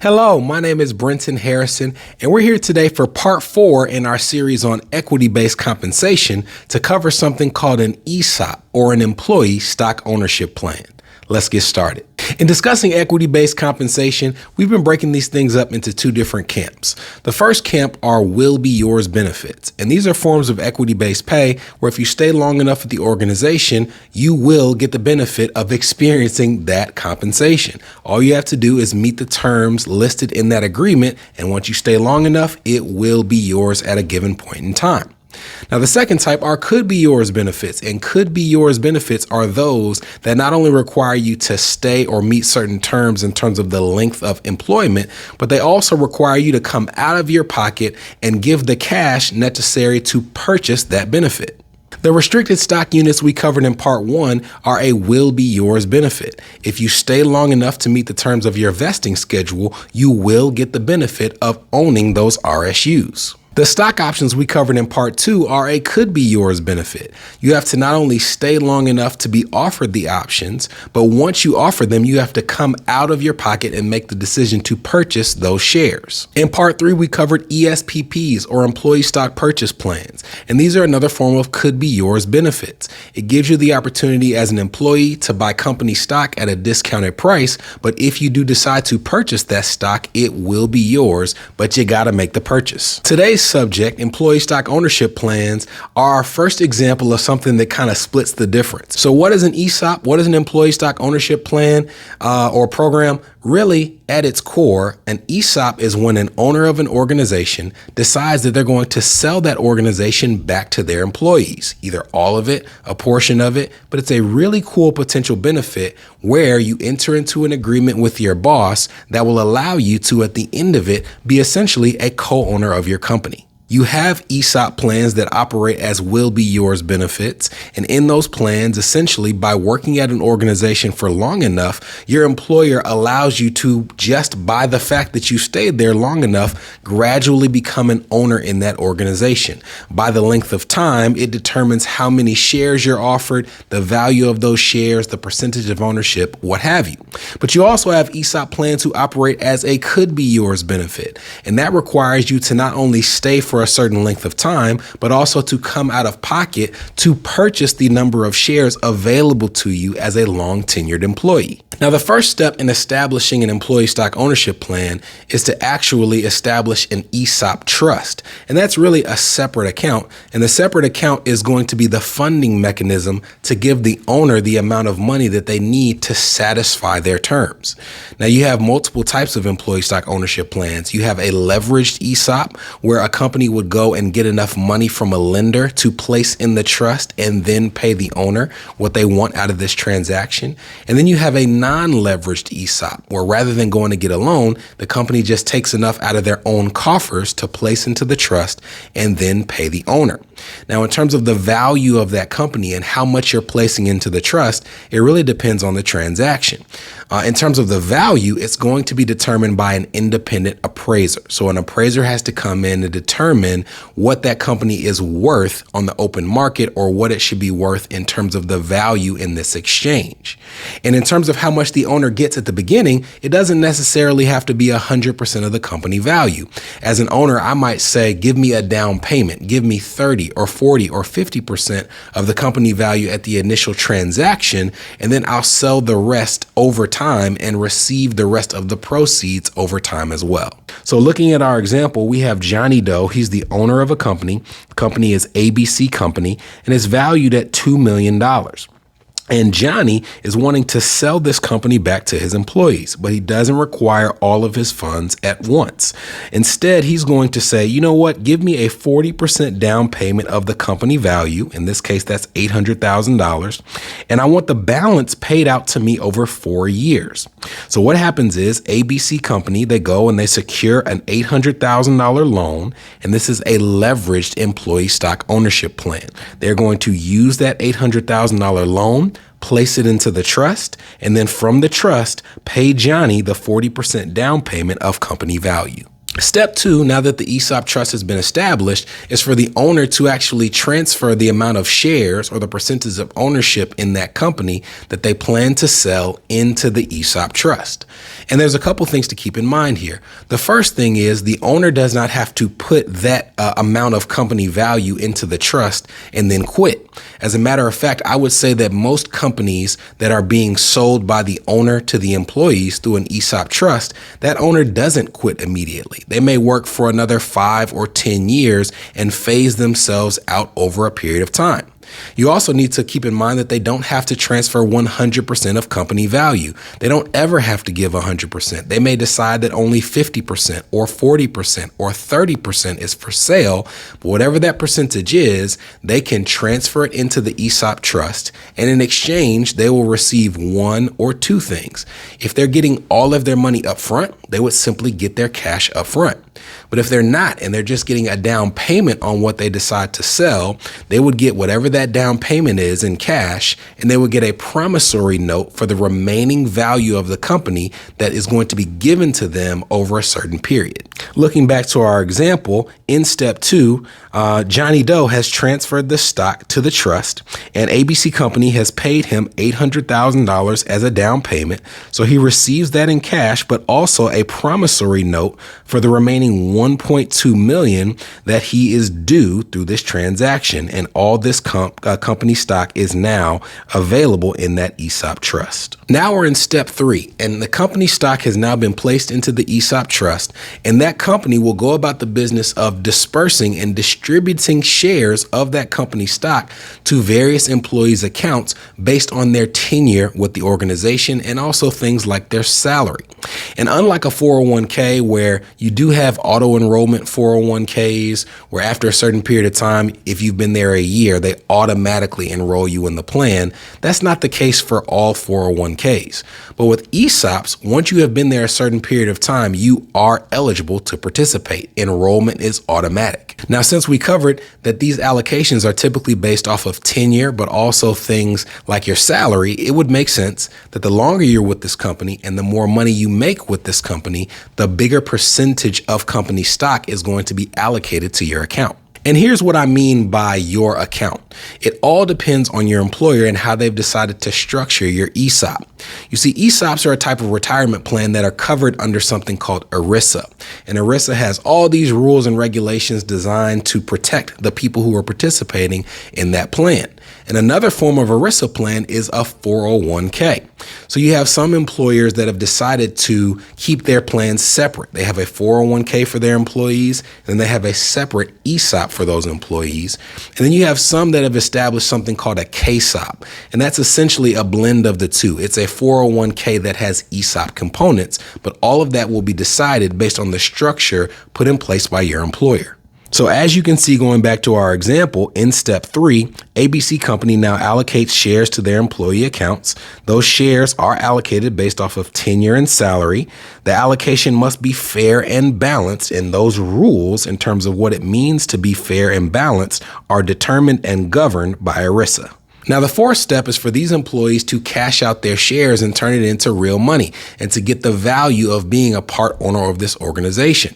Hello, my name is Brenton Harrison, and we're here today for part 4 in our series on equity-based compensation to cover something called an ESOP, or an employee stock ownership plan. Let's get started. In discussing equity-based compensation, we've been breaking these things up into two different camps. The first camp are will be yours benefits, and these are forms of equity-based pay where if you stay long enough at the organization, you will get the benefit of experiencing that compensation. All you have to do is meet the terms listed in that agreement, and once you stay long enough, it will be yours at a given point in time. Now, the second type are could be yours benefits, and could be yours benefits are those that not only require you to stay or meet certain terms in terms of the length of employment, but they also require you to come out of your pocket and give the cash necessary to purchase that benefit. The restricted stock units we covered in part 1 are a will be yours benefit. If you stay long enough to meet the terms of your vesting schedule, you will get the benefit of owning those RSUs. The stock options we covered in part 2 are a could be yours benefit. You have to not only stay long enough to be offered the options, but once you offer them, you have to come out of your pocket and make the decision to purchase those shares. In part 3, we covered ESPPs, or employee stock purchase plans, and these are another form of could be yours benefits. It gives you the opportunity as an employee to buy company stock at a discounted price, but if you do decide to purchase that stock, it will be yours, but you gotta make the purchase. Today's subject, employee stock ownership plans, are our first example of something that kind of splits the difference. So what is an ESOP? What is an employee stock ownership plan or program? Really, at its core, an ESOP is when an owner of an organization decides that they're going to sell that organization back to their employees, either all of it, a portion of it, but it's a really cool potential benefit where you enter into an agreement with your boss that will allow you to, at the end of it, be essentially a co-owner of your company. You have ESOP plans that operate as will be yours benefits. And in those plans, essentially by working at an organization for long enough, your employer allows you to, just by the fact that you stayed there long enough, gradually become an owner in that organization. By the length of time, it determines how many shares you're offered, the value of those shares, the percentage of ownership, what have you. But you also have ESOP plans who operate as a could be yours benefit. And that requires you to not only stay for a certain length of time, but also to come out of pocket to purchase the number of shares available to you as a long tenured employee. Now, the first step in establishing an employee stock ownership plan is to actually establish an ESOP trust. And that's really a separate account. And the separate account is going to be the funding mechanism to give the owner the amount of money that they need to satisfy their terms. Now, you have multiple types of employee stock ownership plans. You have a leveraged ESOP where a company would go and get enough money from a lender to place in the trust and then pay the owner what they want out of this transaction. And then you have a non-leveraged ESOP where rather than going to get a loan, the company just takes enough out of their own coffers to place into the trust and then pay the owner. Now, in terms of the value of that company and how much you're placing into the trust, it really depends on the transaction. In terms of the value, it's going to be determined by an independent appraiser. So an appraiser has to come in and determine what that company is worth on the open market or what it should be worth in terms of the value in this exchange. And in terms of how much the owner gets at the beginning, it doesn't necessarily have to be 100% of the company value. As an owner, I might say, give me a down payment, give me 30 or 40 or 50% of the company value at the initial transaction, and then I'll sell the rest over time and receive the rest of the proceeds over time as well. So looking at our example, we have Johnny Doe. He's the owner of a company. The company is ABC Company, and it's valued at $2 million. And Johnny is wanting to sell this company back to his employees, but he doesn't require all of his funds at once. Instead, he's going to say, you know what, give me a 40% down payment of the company value. In this case, that's $800,000. And I want the balance paid out to me over 4 years. So what happens is ABC Company, they go and they secure an $800,000 loan. And this is a leveraged employee stock ownership plan. They're going to use that $800,000 loan, place it into the trust, and then from the trust, pay Johnny the 40% down payment of company value. Step 2, now that the ESOP trust has been established, is for the owner to actually transfer the amount of shares or the percentage of ownership in that company that they plan to sell into the ESOP trust. And there's a couple things to keep in mind here. The first thing is the owner does not have to put that amount of company value into the trust and then quit. As a matter of fact, I would say that most companies that are being sold by the owner to the employees through an ESOP trust, that owner doesn't quit immediately. They may work for another 5 or 10 years and phase themselves out over a period of time. You also need to keep in mind that they don't have to transfer 100% of company value. They don't ever have to give 100%. They may decide that only 50% or 40% or 30% is for sale, but whatever that percentage is, they can transfer it into the ESOP trust, and in exchange, they will receive one or two things. If they're getting all of their money up front, they would simply get their cash up front. But if they're not, and they're just getting a down payment on what they decide to sell, they would get whatever that down payment is in cash, and they would get a promissory note for the remaining value of the company that is going to be given to them over a certain period. Looking back to our example, in step 2, Johnny Doe has transferred the stock to the trust, and ABC Company has paid him $800,000 as a down payment. So he receives that in cash, but also a promissory note for the remaining $1.2 million that he is due through this transaction. And all this company stock is now available in that ESOP trust. Now we're in step 3, and the company stock has now been placed into the ESOP trust, and that company will go about the business of dispersing and distributing shares of that company stock to various employees' accounts based on their tenure with the organization and also things like their salary. And unlike a 401k where you do have auto enrollment 401ks where after a certain period of time, if you've been there a year, they automatically enroll you in the plan, that's not the case for all 401ks. But with ESOPs, once you have been there a certain period of time, you are eligible to participate. Enrollment is automatic. Now, since we covered that these allocations are typically based off of tenure, but also things like your salary, it would make sense that the longer you're with this company and the more money you make with this company, the bigger percentage of company stock is going to be allocated to your account. And here's what I mean by your account. It all depends on your employer and how they've decided to structure your ESOP. You see, ESOPs are a type of retirement plan that are covered under something called ERISA. And ERISA has all these rules and regulations designed to protect the people who are participating in that plan. And another form of ERISA plan is a 401k. So you have some employers that have decided to keep their plans separate. They have a 401k for their employees, and they have a separate ESOP for those employees. And then you have some that have established something called a KSOP, and that's essentially a blend of the two. It's a 401k that has ESOP components, but all of that will be decided based on the structure put in place by your employer. So as you can see, going back to our example, in step 3, ABC Company now allocates shares to their employee accounts. Those shares are allocated based off of tenure and salary. The allocation must be fair and balanced, and those rules in terms of what it means to be fair and balanced are determined and governed by ERISA. Now, the fourth step is for these employees to cash out their shares and turn it into real money and to get the value of being a part owner of this organization.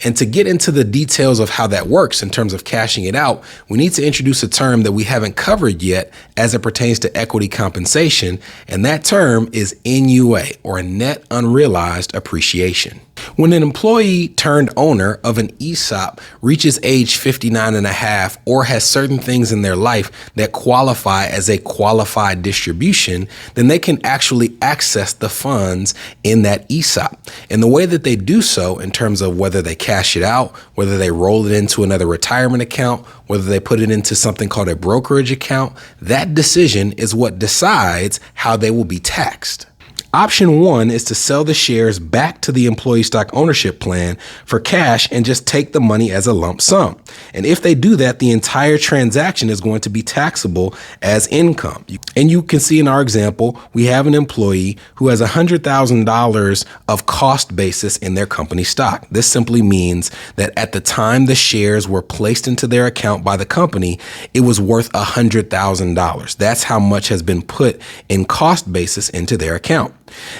And to get into the details of how that works in terms of cashing it out, we need to introduce a term that we haven't covered yet as it pertains to equity compensation. And that term is NUA, or net unrealized appreciation. When an employee turned owner of an ESOP reaches age 59 and a half or has certain things in their life that qualify as a qualified distribution, then they can actually access the funds in that ESOP. And the way that they do so in terms of whether they cash it out, whether they roll it into another retirement account, whether they put it into something called a brokerage account, that decision is what decides how they will be taxed. Option 1 is to sell the shares back to the employee stock ownership plan for cash and just take the money as a lump sum. And if they do that, the entire transaction is going to be taxable as income. And you can see in our example, we have an employee who has $100,000 of cost basis in their company stock. This simply means that at the time the shares were placed into their account by the company, it was worth $100,000. That's how much has been put in cost basis into their account.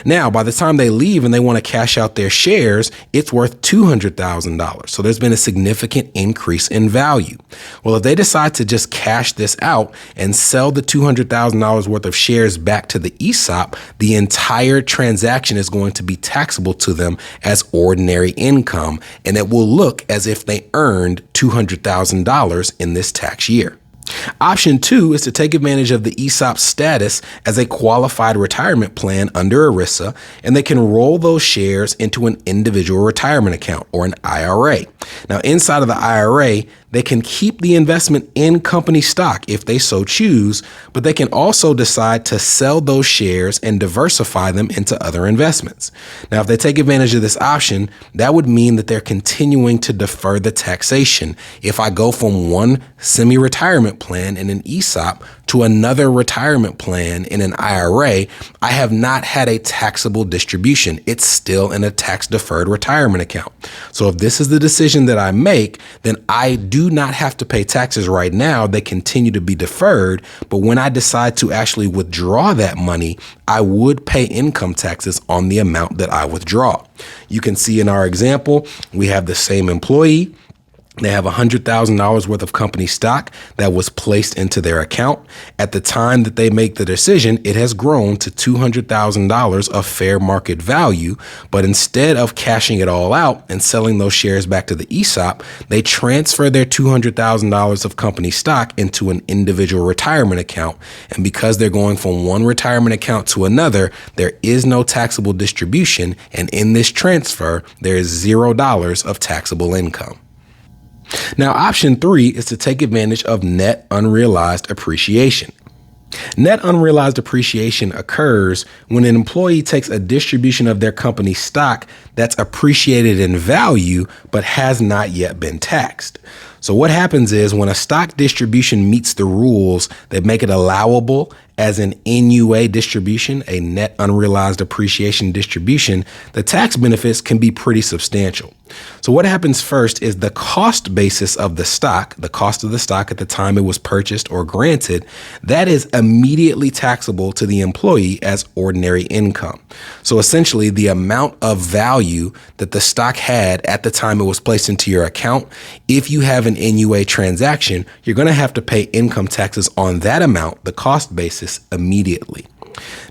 Now, by the time they leave and they want to cash out their shares, it's worth $200,000. So there's been a significant increase in value. Well, if they decide to just cash this out and sell the $200,000 worth of shares back to the ESOP, the entire transaction is going to be taxable to them as ordinary income, and it will look as if they earned $200,000 in this tax year. Option 2 is to take advantage of the ESOP status as a qualified retirement plan under ERISA, and they can roll those shares into an individual retirement account or an IRA. Now, inside of the IRA, they can keep the investment in company stock if they so choose, but they can also decide to sell those shares and diversify them into other investments. Now, if they take advantage of this option, that would mean that they're continuing to defer the taxation. If I go from one semi-retirement plan in an ESOP to another retirement plan in an IRA, I have not had a taxable distribution. It's still in a tax-deferred retirement account. So if this is the decision that I make, then I do not have to pay taxes right now. They continue to be deferred. But when I decide to actually withdraw that money, I would pay income taxes on the amount that I withdraw. You can see in our example, we have the same employee. They have $100,000 worth of company stock that was placed into their account. At the time that they make the decision, it has grown to $200,000 of fair market value. But instead of cashing it all out and selling those shares back to the ESOP, they transfer their $200,000 of company stock into an individual retirement account. And because they're going from one retirement account to another, there is no taxable distribution. And in this transfer, there is $0 of taxable income. Now, option 3 is to take advantage of net unrealized appreciation. Net unrealized appreciation occurs when an employee takes a distribution of their company stock that's appreciated in value but has not yet been taxed. So what happens is when a stock distribution meets the rules that make it allowable as an NUA distribution, a net unrealized appreciation distribution, the tax benefits can be pretty substantial. So what happens first is the cost basis of the stock, the cost of the stock at the time it was purchased or granted, that is immediately taxable to the employee as ordinary income. So essentially the amount of value that the stock had at the time it was placed into your account, if you have an NUA transaction, you're going to have to pay income taxes on that amount, the cost basis, immediately.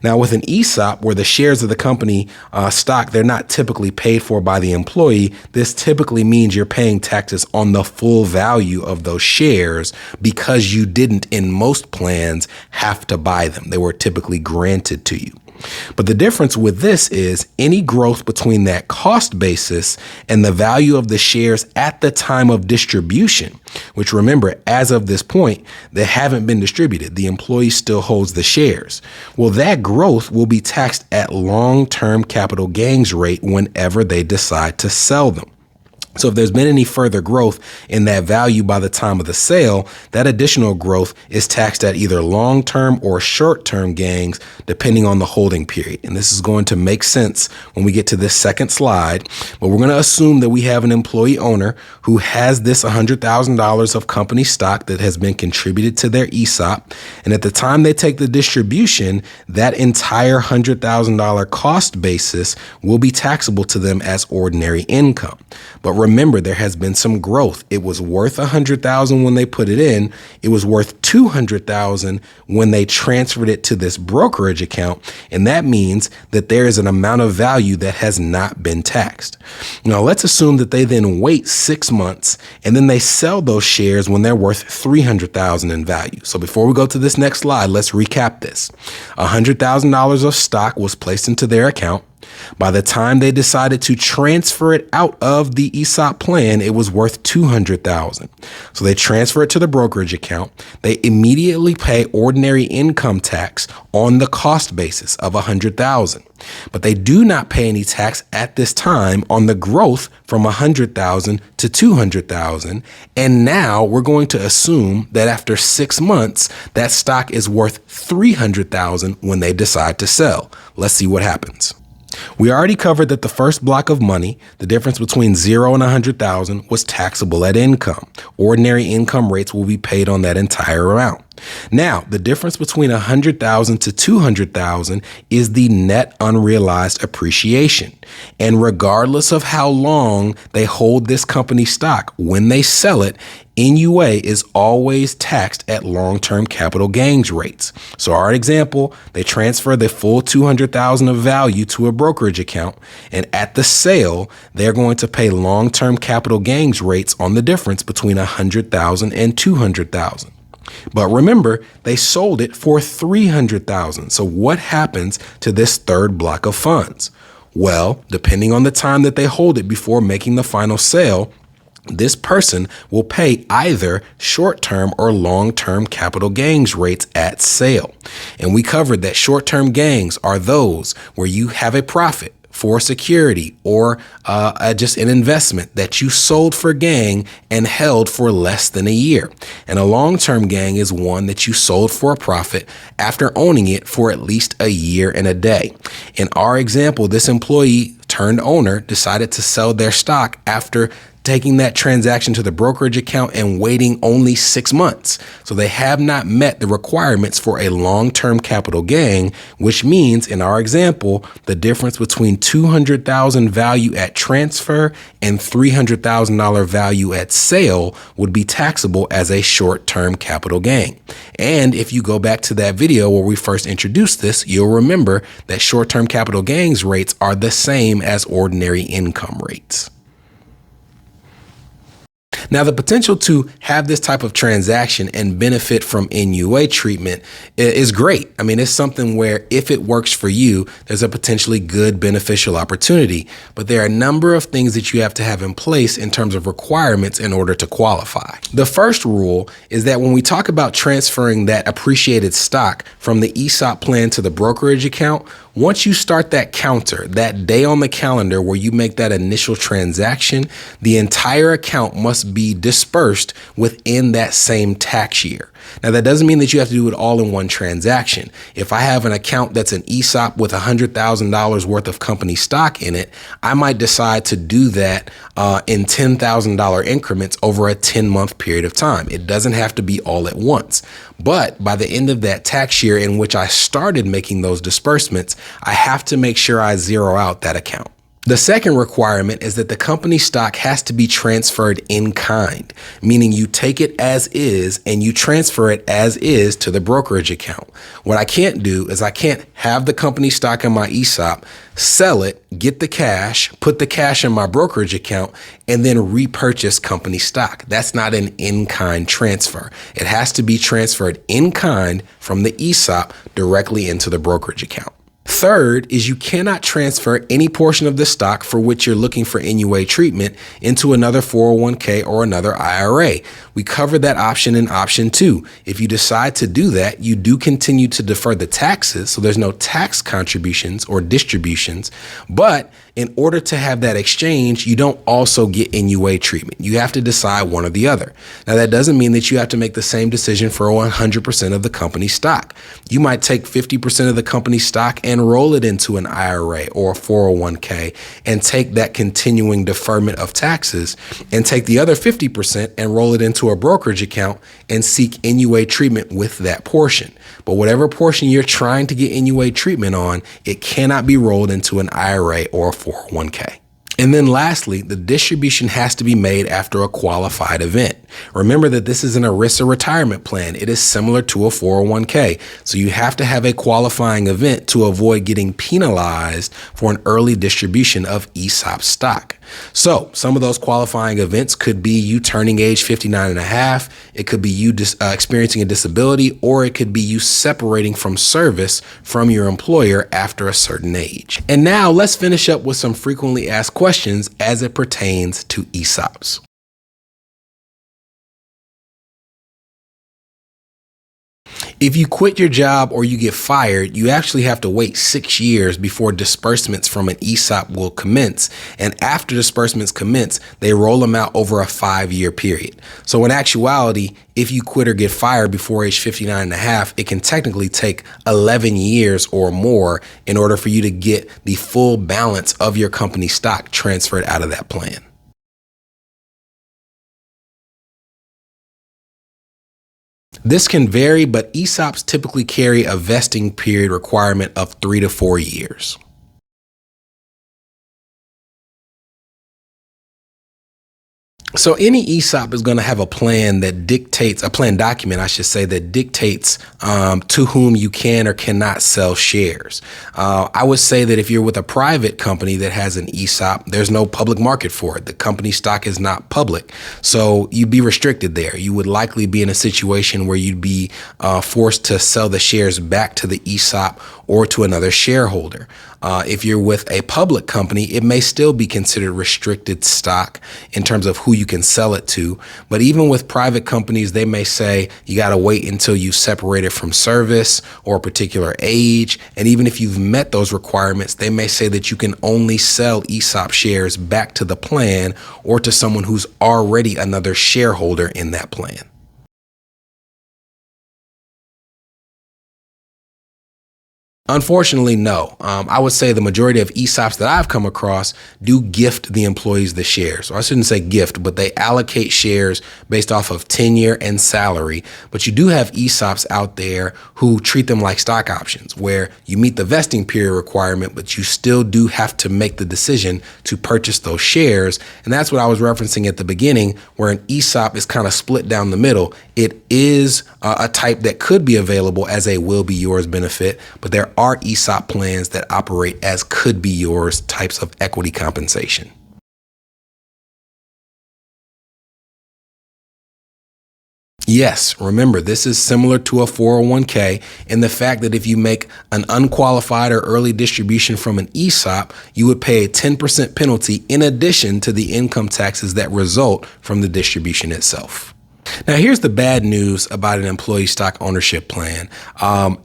Now, with an ESOP where the shares of the company stock, they're not typically paid for by the employee, this typically means you're paying taxes on the full value of those shares because you didn't, in most plans, have to buy them. They were typically granted to you. But the difference with this is any growth between that cost basis and the value of the shares at the time of distribution, which remember, as of this point, they haven't been distributed. The employee still holds the shares. Well, that growth will be taxed at long-term capital gains rate whenever they decide to sell them. So if there's been any further growth in that value by the time of the sale, that additional growth is taxed at either long-term or short-term gains, depending on the holding period. And this is going to make sense when we get to this second slide, but we're going to assume that we have an employee owner who has this $100,000 of company stock that has been contributed to their ESOP. And at the time they take the distribution, that entire $100,000 cost basis will be taxable to them as ordinary income. But remember, there has been some growth. It was worth $100,000 when they put it in. It was worth $200,000 when they transferred it to this brokerage account. And that means that there is an amount of value that has not been taxed. Now, let's assume that they then wait 6 months and then they sell those shares when they're worth $300,000 in value. So before we go to this next slide, let's recap this. $100,000 of stock was placed into their account. By the time they decided to transfer it out of the ESOP plan, it was worth $200,000. So they transfer it to the brokerage account. They immediately pay ordinary income tax on the cost basis of $100,000. But they do not pay any tax at this time on the growth from $100,000 to $200,000. And now we're going to assume that after 6 months, that stock is worth $300,000 when they decide to sell. Let's see what happens. We already covered that the first block of money, the difference between 0 and 100,000, was taxable at income. Ordinary income rates will be paid on that entire amount. Now, the difference between 100,000 to 200,000 is the net unrealized appreciation. And regardless of how long they hold this company stock, when they sell it, NUA is always taxed at long-term capital gains rates. So our example, they transfer the full 200,000 of value to a brokerage account, and at the sale, they're going to pay long-term capital gains rates on the difference between 100,000 and 200,000. But remember, they sold it for 300,000. So what happens to this third block of funds? Well, depending on the time that they hold it before making the final sale, this person will pay either short-term or long-term capital gains rates at sale. And we covered that short-term gains are those where you have a profit for a security or just an investment that you sold for gain and held for less than a year. And a long-term gain is one that you sold for a profit after owning it for at least a year and a day. In our example, this employee turned owner decided to sell their stock after taking that transaction to the brokerage account and waiting only 6 months. So they have not met the requirements for a long-term capital gain, which means in our example, the difference between 200,000 value at transfer and $300,000 value at sale would be taxable as a short-term capital gain. And if you go back to that video where we first introduced this, you'll remember that short-term capital gains rates are the same as ordinary income rates. Now, the potential to have this type of transaction and benefit from NUA treatment is great. I mean, it's something where if it works for you, there's a potentially good beneficial opportunity. But there are a number of things that you have to have in place in terms of requirements in order to qualify. The first rule is that when we talk about transferring that appreciated stock from the ESOP plan to the brokerage account, once you start that counter, that day on the calendar where you make that initial transaction, the entire account must be dispersed within that same tax year. Now, that doesn't mean that you have to do it all in one transaction. If I have an account that's an ESOP with $100,000 worth of company stock in it, I might decide to do that in $10,000 increments over a 10-month period of time. It doesn't have to be all at once. But by the end of that tax year in which I started making those disbursements, I have to make sure I zero out that account. The second requirement is that the company stock has to be transferred in kind, meaning you take it as is and you transfer it as is to the brokerage account. What I can't do is I can't have the company stock in my ESOP, sell it, get the cash, put the cash in my brokerage account, and then repurchase company stock. That's not an in-kind transfer. It has to be transferred in kind from the ESOP directly into the brokerage account. Third is you cannot transfer any portion of the stock for which you're looking for NUA treatment into another 401k or another IRA. We covered that option in option 2. If you decide to do that, you do continue to defer the taxes, so there's no tax contributions or distributions, but in order to have that exchange, you don't also get NUA treatment. You have to decide one or the other. Now, that doesn't mean that you have to make the same decision for 100% of the company stock. You might take 50% of the company stock and roll it into an IRA or a 401k and take that continuing deferment of taxes and take the other 50% and roll it into a brokerage account and seek NUA treatment with that portion. But whatever portion you're trying to get NUA treatment on, it cannot be rolled into an IRA or a 401k. And then lastly, the distribution has to be made after a qualified event. Remember that this is an ERISA retirement plan. It is similar to a 401k. So you have to have a qualifying event to avoid getting penalized for an early distribution of ESOP stock. So some of those qualifying events could be you turning age 59 and a half. It could be you experiencing a disability, or it could be you separating from service from your employer after a certain age. And now let's finish up with some frequently asked questions as it pertains to ESOPs. If you quit your job or you get fired, you actually have to wait 6 years before disbursements from an ESOP will commence. And after disbursements commence, they roll them out over a 5-year period. So in actuality, if you quit or get fired before age 59 and a half, it can technically take 11 years or more in order for you to get the full balance of your company stock transferred out of that plan. This can vary, but ESOPs typically carry a vesting period requirement of 3 to 4 years. So any ESOP is going to have a plan that dictates, a plan document, I should say, that dictates to whom you can or cannot sell shares. I would say that if you're with a private company that has an ESOP, there's no public market for it. The company stock is not public. So you'd be restricted there. You would likely be in a situation where you'd be forced to sell the shares back to the ESOP or to another shareholder. If you're with a public company, it may still be considered restricted stock in terms of who you can sell it to. But even with private companies, they may say you got to wait until you've separated from service or a particular age. And even if you've met those requirements, they may say that you can only sell ESOP shares back to the plan or to someone who's already another shareholder in that plan. Unfortunately, no. I would say the majority of ESOPs that I've come across do gift the employees the shares. Or I shouldn't say gift, but they allocate shares based off of tenure and salary. But you do have ESOPs out there who treat them like stock options, where you meet the vesting period requirement, but you still do have to make the decision to purchase those shares. And that's what I was referencing at the beginning, where an ESOP is kind of split down the middle. It is a type that could be available as a will be yours benefit, but there are ESOP plans that operate as could be yours types of equity compensation. Yes, remember, this is similar to a 401k in the fact that if you make an unqualified or early distribution from an ESOP, you would pay a 10% penalty in addition to the income taxes that result from the distribution itself. Now, here's the bad news about an employee stock ownership plan.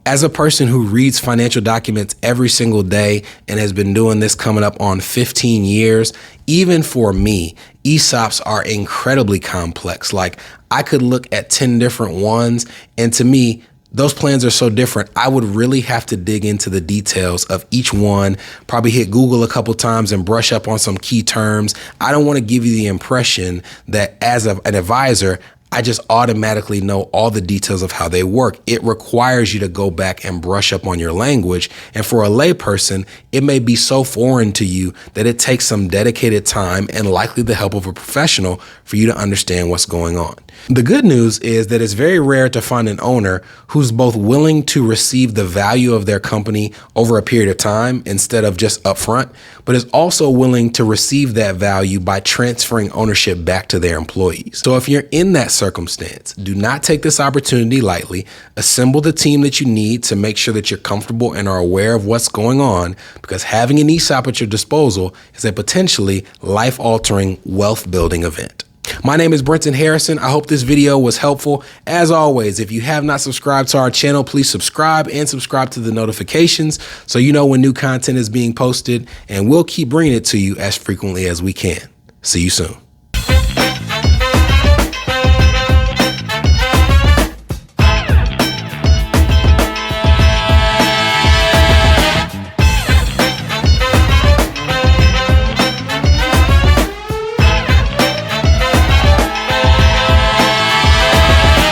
As a person who reads financial documents every single day and has been doing this coming up on 15 years, even for me, ESOPs are incredibly complex. Like, I could look at 10 different ones, and to me, those plans are so different. I would really have to dig into the details of each one, probably hit Google a couple times and brush up on some key terms. I don't want to give you the impression that as an advisor, I just automatically know all the details of how they work. It requires you to go back and brush up on your language. And for a layperson, it may be so foreign to you that it takes some dedicated time and likely the help of a professional for you to understand what's going on. The good news is that it's very rare to find an owner who's both willing to receive the value of their company over a period of time instead of just upfront, but is also willing to receive that value by transferring ownership back to their employees. So if you're in that circumstance, do not take this opportunity lightly. Assemble the team that you need to make sure that you're comfortable and are aware of what's going on, because having an ESOP at your disposal is a potentially life-altering wealth-building event. My name is Brenton Harrison. I hope this video was helpful. As always, if you have not subscribed to our channel, please subscribe and subscribe to the notifications so you know when new content is being posted, and we'll keep bringing it to you as frequently as we can. See you soon.